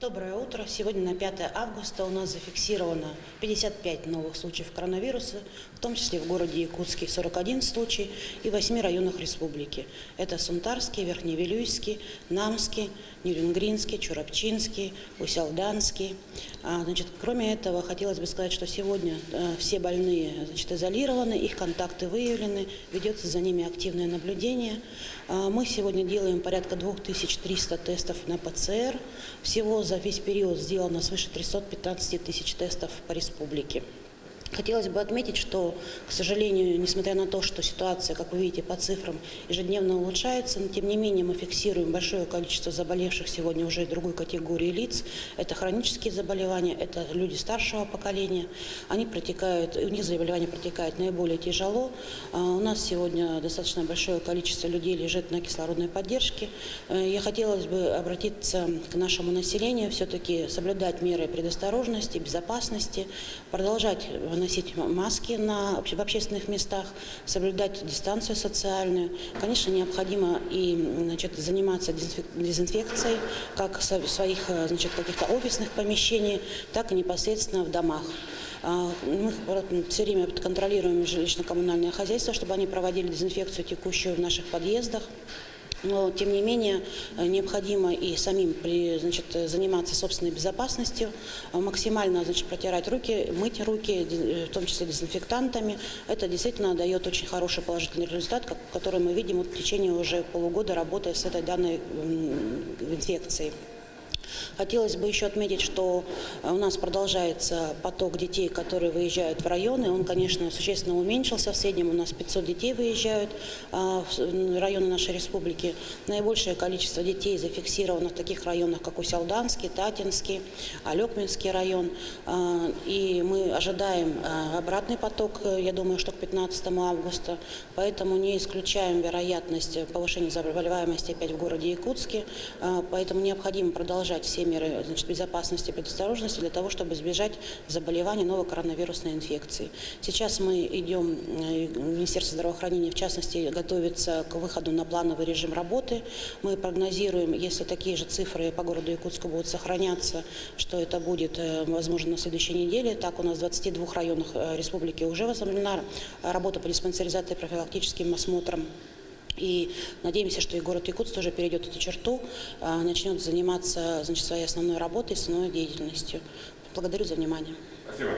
Доброе утро. Сегодня на 5 августа у нас зафиксировано 55 новых случаев коронавируса, в том числе в городе Якутске 41 случай и в 8 районах республики. Это Сунтарский, Верхневилюйский, Намский, Нерюнгринский, Чурапчинский, Усялданский. Кроме этого, хотелось бы сказать, что сегодня все больные изолированы, их контакты выявлены, ведется за ними активное наблюдение. Мы сегодня делаем порядка 2300 тестов на ПЦР. Всего за весь период сделано свыше 315 тысяч тестов по республике. Хотелось бы отметить, что, к сожалению, несмотря на то, что ситуация, как вы видите по цифрам, ежедневно улучшается, но тем не менее мы фиксируем большое количество заболевших сегодня уже другой категории лиц. Это хронические заболевания, это люди старшего поколения. У них заболевание протекает наиболее тяжело. У нас сегодня достаточно большое количество людей лежит на кислородной поддержке. Я хотелось бы обратиться к нашему населению, все-таки соблюдать меры предосторожности, безопасности, продолжать носить маски в общественных местах, соблюдать дистанцию социальную. Конечно, необходимо и заниматься дезинфекцией как в своих каких-то офисных помещениях, так и непосредственно в домах. Мы все время контролируем жилищно-коммунальное хозяйство, чтобы они проводили дезинфекцию текущую в наших подъездах. Но, тем не менее, необходимо и самим заниматься собственной безопасностью, максимально протирать руки, мыть руки, в том числе дезинфектантами. Это действительно дает очень хороший положительный результат, который мы видим в течение уже полугода работы с этой данной инфекцией. Хотелось бы еще отметить, что у нас продолжается поток детей, которые выезжают в районы. Он, конечно, существенно уменьшился. В среднем у нас 500 детей выезжают в районы нашей республики. Наибольшее количество детей зафиксировано в таких районах, как Усялданский, Татинский, Алекминский район. И мы ожидаем обратный поток, я думаю, что к 15 августа. Поэтому не исключаем вероятность повышения заболеваемости опять в городе Якутске. Поэтому необходимо продолжать все меры безопасности и предосторожности для того, чтобы избежать заболевания новой коронавирусной инфекции. Сейчас мы идем, Министерство здравоохранения в частности готовится к выходу на плановый режим работы. Мы прогнозируем, если такие же цифры по городу Якутску будут сохраняться, что это будет возможно на следующей неделе. Так, у нас в 22 районах республики уже возобновлена работа по диспансеризации и профилактическим осмотрам. И надеемся, что и город Якутск тоже перейдет эту черту, начнет заниматься своей основной работой, основной деятельностью. Благодарю за внимание. Спасибо.